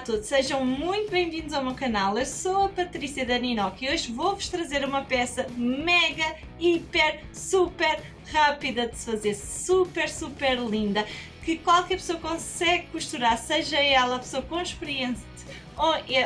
todos, sejam muito bem-vindos ao meu canal. Eu sou a Patrícia da Ninoc e hoje vou-vos trazer uma peça mega, hiper, super rápida de se fazer, super linda, que qualquer pessoa consegue costurar, seja ela a pessoa com experiência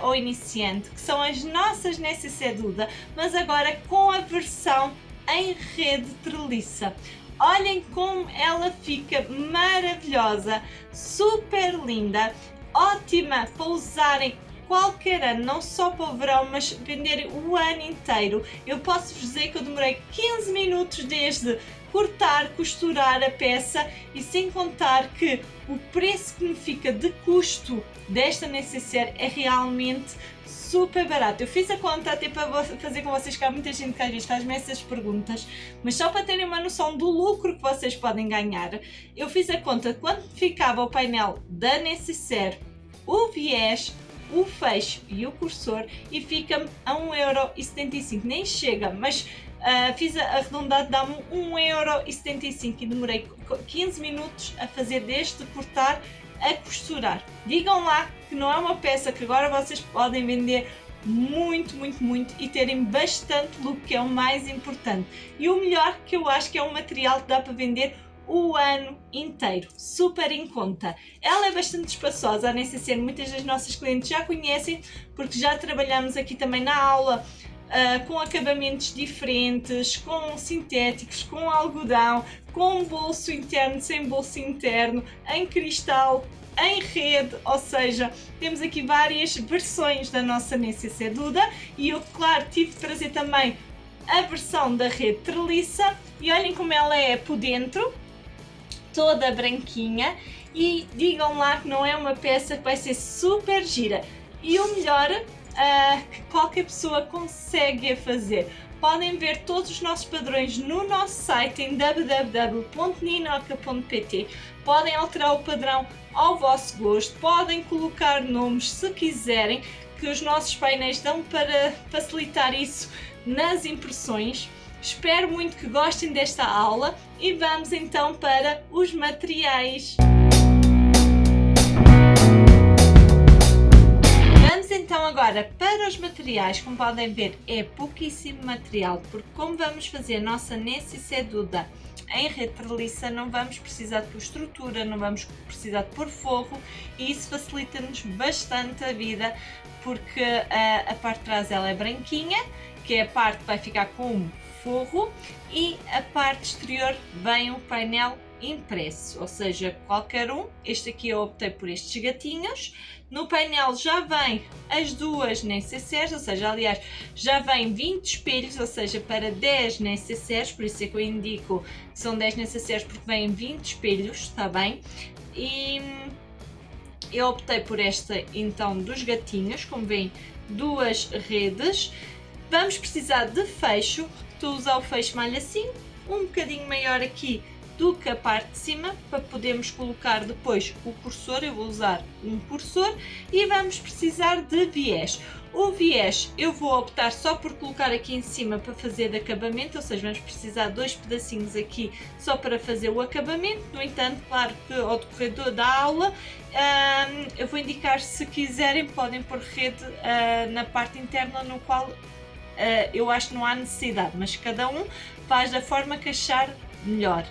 ou iniciante, que são as nossas Necessaire Duda, mas agora com a versão em rede treliça. Olhem como ela fica maravilhosa, super linda, ótima para usarem qualquer ano, não só para o verão, mas venderem o ano inteiro. Eu posso vos dizer que eu demorei 15 minutos desde cortar, costurar a peça, e sem contar que o preço que me fica de custo desta Necessaire é realmente super barato. Eu fiz a conta até para fazer com vocês, que há muita gente que às vezes faz-me essas perguntas, mas só para terem uma noção do lucro que vocês podem ganhar, eu fiz a conta de quanto ficava o painel da Necessaire, o viés, o fecho e o cursor, e fica-me a 1,75€, nem chega, mas fiz arredondado, dá-me 1,75€ e demorei 15 minutos a fazer desde cortar a costurar. Digam lá que não é uma peça que agora vocês podem vender muito e terem bastante lucro, que é o mais importante. E o melhor, que eu acho que é um material que dá para vender o ano inteiro, super em conta. Ela é bastante espaçosa, a Necessaire, muitas das nossas clientes já conhecem, porque já trabalhamos aqui também na aula com acabamentos diferentes, com sintéticos, com algodão, com bolso interno, sem bolso interno, em cristal, em rede, ou seja, temos aqui várias versões da nossa Necessaire Duda, e eu, claro, tive de trazer também a versão da rede treliça, e olhem como ela é por dentro, toda branquinha, e digam lá que não é uma peça que vai ser super gira. E o melhor, que qualquer pessoa consegue fazer. Podem ver todos os nossos padrões no nosso site em www.ninoca.pt. Podem alterar o padrão ao vosso gosto, podem colocar nomes se quiserem, que os nossos painéis dão para facilitar isso nas impressões. Espero muito que gostem desta aula e vamos então para os materiais. Vamos então agora para os materiais. Como podem ver, é pouquíssimo material, porque como vamos fazer a nossa Necessaire Duda em rede treliça, não vamos precisar de pôr estrutura, não vamos precisar de pôr forro, e isso facilita-nos bastante a vida, porque a parte de trás ela é branquinha, que é a parte que vai ficar com forro, e a parte exterior vem um painel impresso, ou seja, qualquer um. Este aqui eu optei por estes gatinhos. No painel já vem as duas Necessaires, ou seja, aliás, já vem 20 espelhos, ou seja, para 10 Necessaires, por isso é que eu indico que são 10 Necessaires, porque vêm 20 espelhos, está bem? E eu optei por esta então dos gatinhos, como vem duas redes. Vamos precisar de fecho. Estou a usar o fecho malha assim, um bocadinho maior aqui do que a parte de cima, para podermos colocar depois o cursor. Eu vou usar um cursor, e vamos precisar de viés. O viés eu vou optar só por colocar aqui em cima para fazer de acabamento, ou seja, vamos precisar de 2 pedacinhos aqui só para fazer o acabamento. No entanto, claro que ao decorrer da aula eu vou indicar, se quiserem podem pôr rede na parte interna, no qual eu acho que não há necessidade, mas cada um faz da forma que achar melhor.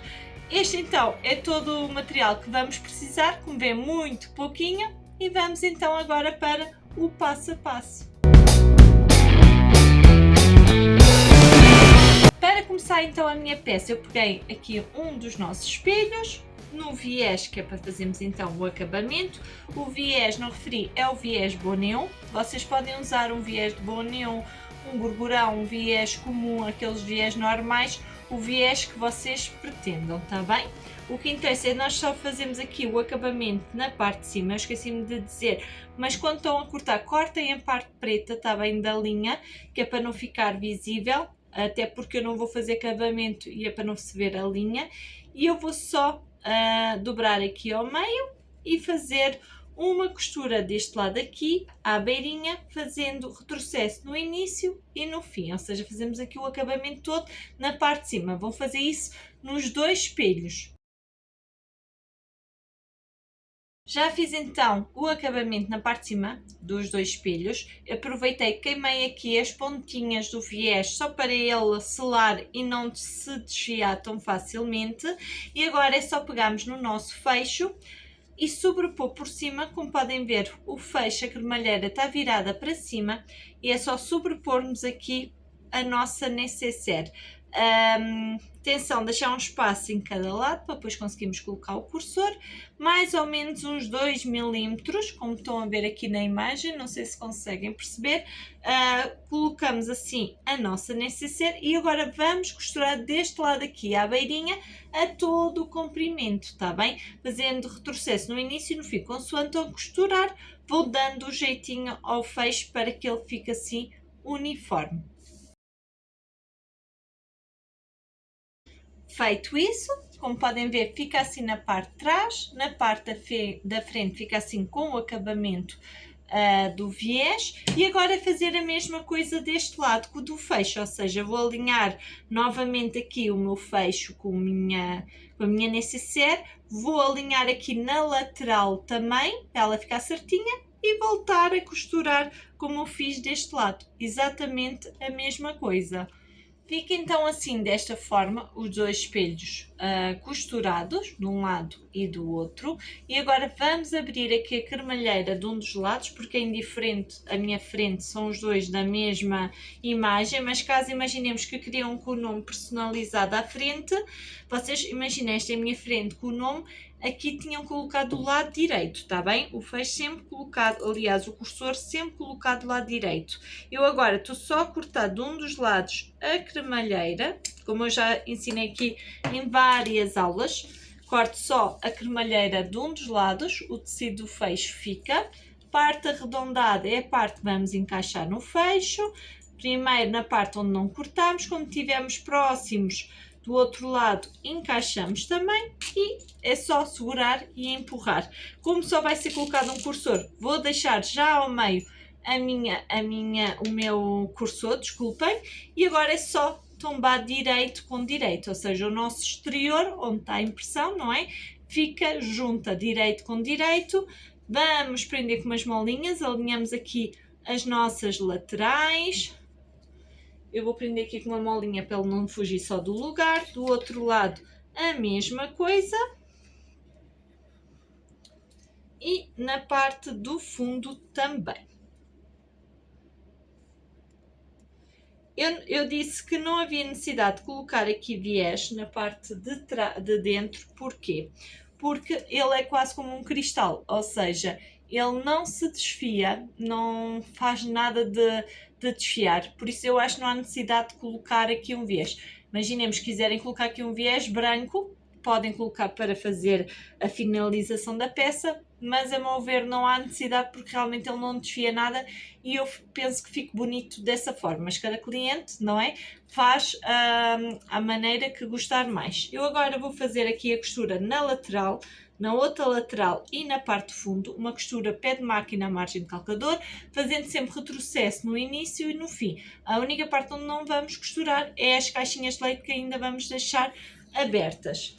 Este então é todo o material que vamos precisar, como vê, muito pouquinho, e vamos então agora para o passo a passo. Para começar então a minha peça, eu peguei aqui um dos nossos espelhos, no viés, que é para fazermos então o acabamento. O viés, não referi, é o viés Bonéon. Vocês podem usar um viés de Bonéon, um gorgurão, um viés comum, aqueles viés normais, o viés que vocês pretendam, está bem? O que interessa é nós só fazemos aqui o acabamento na parte de cima. Eu esqueci-me de dizer, mas quando estão a cortar, cortem a parte preta, está bem, da linha, que é para não ficar visível, até porque eu não vou fazer acabamento e é para não se ver a linha. E eu vou só dobrar aqui ao meio e fazer uma costura deste lado aqui à beirinha, fazendo retrocesso no início e no fim, ou seja, fazemos aqui o acabamento todo na parte de cima. Vou fazer isso nos dois espelhos. Já fiz então o acabamento na parte de cima dos dois espelhos. Aproveitei, queimei aqui as pontinhas do viés só para ele selar e não se desfiar tão facilmente. E agora é só pegarmos no nosso fecho e sobrepor por cima. Como podem ver, o fecho, a cremalheira está virada para cima e é só sobrepormos aqui a nossa nécessaire. Atenção, deixar um espaço em cada lado para depois conseguirmos colocar o cursor, mais ou menos uns 2 milímetros, como estão a ver aqui na imagem, não sei se conseguem perceber. Colocamos assim a nossa nécessaire e agora vamos costurar deste lado aqui à beirinha a todo o comprimento, está bem? Fazendo retrocesso no início e no fim, consoante ao costurar, vou dando o jeitinho ao fecho para que ele fique assim uniforme. Feito isso, como podem ver, fica assim na parte de trás, na parte da frente fica assim com o acabamento do viés. E agora fazer a mesma coisa deste lado com o do fecho, ou seja, vou alinhar novamente aqui o meu fecho com a minha nécessaire, vou alinhar aqui na lateral também, para ela ficar certinha, e voltar a costurar como eu fiz deste lado, exatamente a mesma coisa. Fica então assim, desta forma, os dois espelhos costurados de um lado e do outro. E agora vamos abrir aqui a cremalheira de um dos lados, porque é indiferente, a minha frente são os dois da mesma imagem, mas caso imaginemos que queriam com o nome personalizado à frente, vocês imaginem, esta é a minha frente com o nome, aqui tinham colocado do lado direito, está bem? O fecho sempre colocado, aliás, o cursor sempre colocado do lado direito. Eu agora estou só a cortar de um dos lados a cremalheira, como eu já ensinei aqui em várias aulas, corto só a cremalheira de um dos lados, o tecido do fecho fica. Parte arredondada é a parte que vamos encaixar no fecho. Primeiro na parte onde não cortamos, quando estivermos próximos do outro lado encaixamos também e é só segurar e empurrar. Como só vai ser colocado um cursor, vou deixar já ao meio o meu cursor, desculpem, e agora é só tombar direito com direito, ou seja, o nosso exterior, onde está a impressão, não é? Fica junta direito com direito. Vamos prender com umas molinhas, alinhamos aqui as nossas laterais. Eu vou prender aqui com uma molinha para ele não fugir só do lugar. Do outro lado, a mesma coisa. E na parte do fundo também. Eu disse que não havia necessidade de colocar aqui viés na parte de dentro. Porquê? Porque ele é quase como um cristal, ou seja, ele não se desfia, não faz nada de desfiar, por isso eu acho que não há necessidade de colocar aqui um viés. Imaginemos que quiserem colocar aqui um viés branco, podem colocar para fazer a finalização da peça, mas a meu ver não há necessidade porque realmente ele não desfia nada e eu penso que fique bonito dessa forma, mas cada cliente, não é? Faz a maneira que gostar mais. Eu agora vou fazer aqui a costura na lateral, na outra lateral e na parte de fundo, uma costura pé de máquina à margem de calcador, fazendo sempre retrocesso no início e no fim. A única parte onde não vamos costurar é as caixinhas de leite que ainda vamos deixar abertas.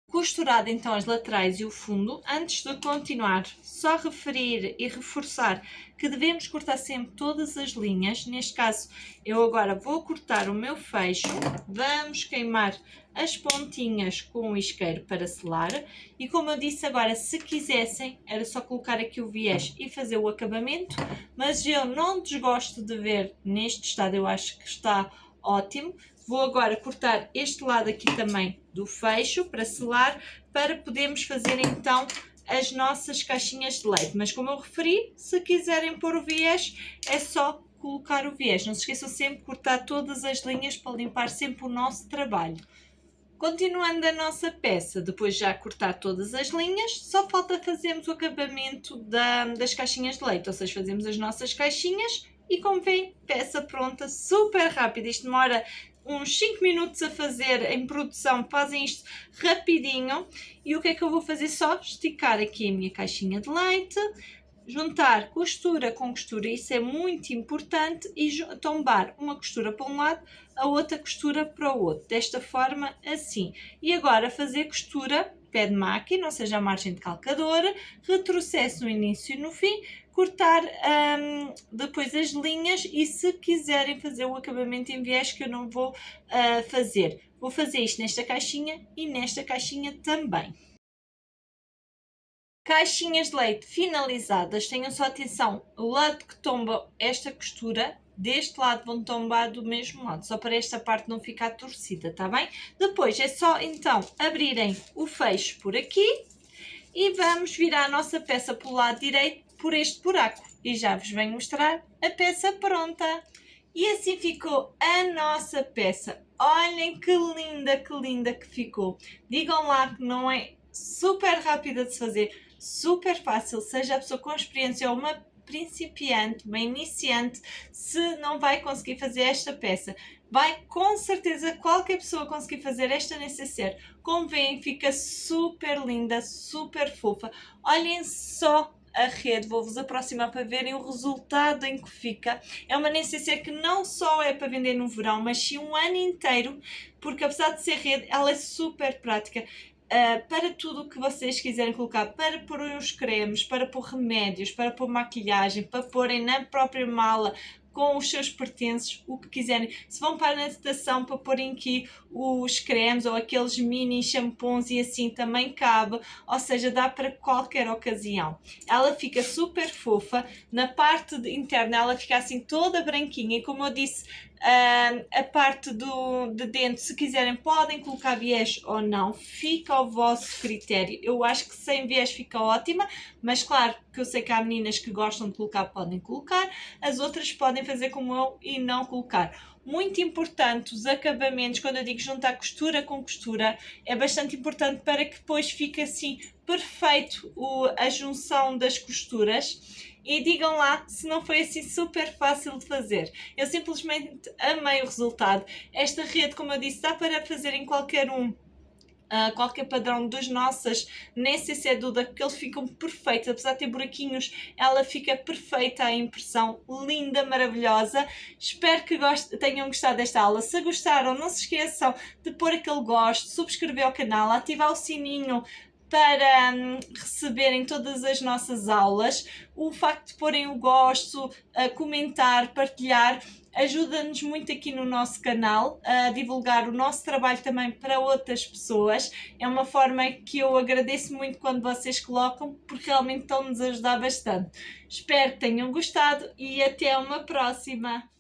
Costurado então as laterais e o fundo, antes de continuar, só referir e reforçar que devemos cortar sempre todas as linhas. Neste caso, eu agora vou cortar o meu fecho, vamos queimar as pontinhas com o isqueiro para selar. E como eu disse agora, se quisessem, era só colocar aqui o viés e fazer o acabamento, mas eu não desgosto de ver neste estado, eu acho que está ótimo. Vou agora cortar este lado aqui também do fecho para selar, para podermos fazer então as nossas caixinhas de leite. Mas como eu referi, se quiserem pôr o viés, é só colocar o viés. Não se esqueçam sempre de cortar todas as linhas para limpar sempre o nosso trabalho. Continuando a nossa peça, depois de já cortar todas as linhas, só falta fazermos o acabamento das caixinhas de leite, ou seja, fazemos as nossas caixinhas e como veem, peça pronta, super rápida. Isto demora uns 5 minutos a fazer em produção, fazem isto rapidinho. E o que é que eu vou fazer? Só esticar aqui a minha caixinha de leite, juntar costura com costura, isso é muito importante, e tombar uma costura para um lado, a outra costura para o outro, desta forma assim. E agora fazer costura pé de máquina, ou seja, a margem de calcadora, retrocesso no início e no fim, cortar depois as linhas, e se quiserem fazer o acabamento em viés, que eu não vou fazer. Vou fazer isto nesta caixinha e nesta caixinha também. Caixinhas de leite finalizadas, tenham só atenção, o lado que tomba esta costura, deste lado vão tombar do mesmo lado, só para esta parte não ficar torcida, tá bem? Depois é só então abrirem o fecho por aqui e vamos virar a nossa peça para o lado direito por este buraco. E já vos venho mostrar a peça pronta. E assim ficou a nossa peça. Olhem que linda que ficou. Digam lá que não é super rápida de se fazer, super fácil, seja a pessoa com experiência ou uma principiante, uma iniciante, se não vai conseguir fazer esta peça. Vai com certeza qualquer pessoa conseguir fazer esta necessaire. Como veem, fica super linda, super fofa. Olhem só a rede, vou-vos aproximar para verem o resultado em que fica. É uma necessaire que não só é para vender no verão, mas sim um ano inteiro, porque apesar de ser rede, ela é super prática. Para tudo o que vocês quiserem colocar, para pôr os cremes, para pôr remédios, para pôr maquilhagem, para porem na própria mala com os seus pertences, o que quiserem. Se vão para a natação, para porem aqui os cremes ou aqueles mini shampoos e assim também cabe, ou seja, dá para qualquer ocasião. Ela fica super fofa, na parte interna ela fica assim toda branquinha, e como eu disse, a parte de dentro, se quiserem podem colocar viés ou não, fica ao vosso critério. Eu acho que sem viés fica ótima, mas claro que eu sei que há meninas que gostam de colocar, podem colocar, as outras podem fazer como eu e não colocar. Muito importante os acabamentos, quando eu digo juntar costura com costura, é bastante importante para que depois fique assim perfeito a junção das costuras. E digam lá se não foi assim super fácil de fazer. Eu simplesmente amei o resultado. Esta rede, como eu disse, dá para fazer em qualquer qualquer padrão das nossas, nem sei se é Duda, porque eles ficam perfeitos, apesar de ter buraquinhos, ela fica perfeita, a impressão, linda, maravilhosa. Espero que tenham gostado desta aula. Se gostaram, não se esqueçam de pôr aquele gosto, subscrever ao canal, ativar o sininho para receberem todas as nossas aulas. O facto de porem o gosto, comentar, partilhar, ajuda-nos muito aqui no nosso canal a divulgar o nosso trabalho também para outras pessoas. É uma forma que eu agradeço muito quando vocês colocam, porque realmente estão-nos a ajudar bastante. Espero que tenham gostado e até uma próxima!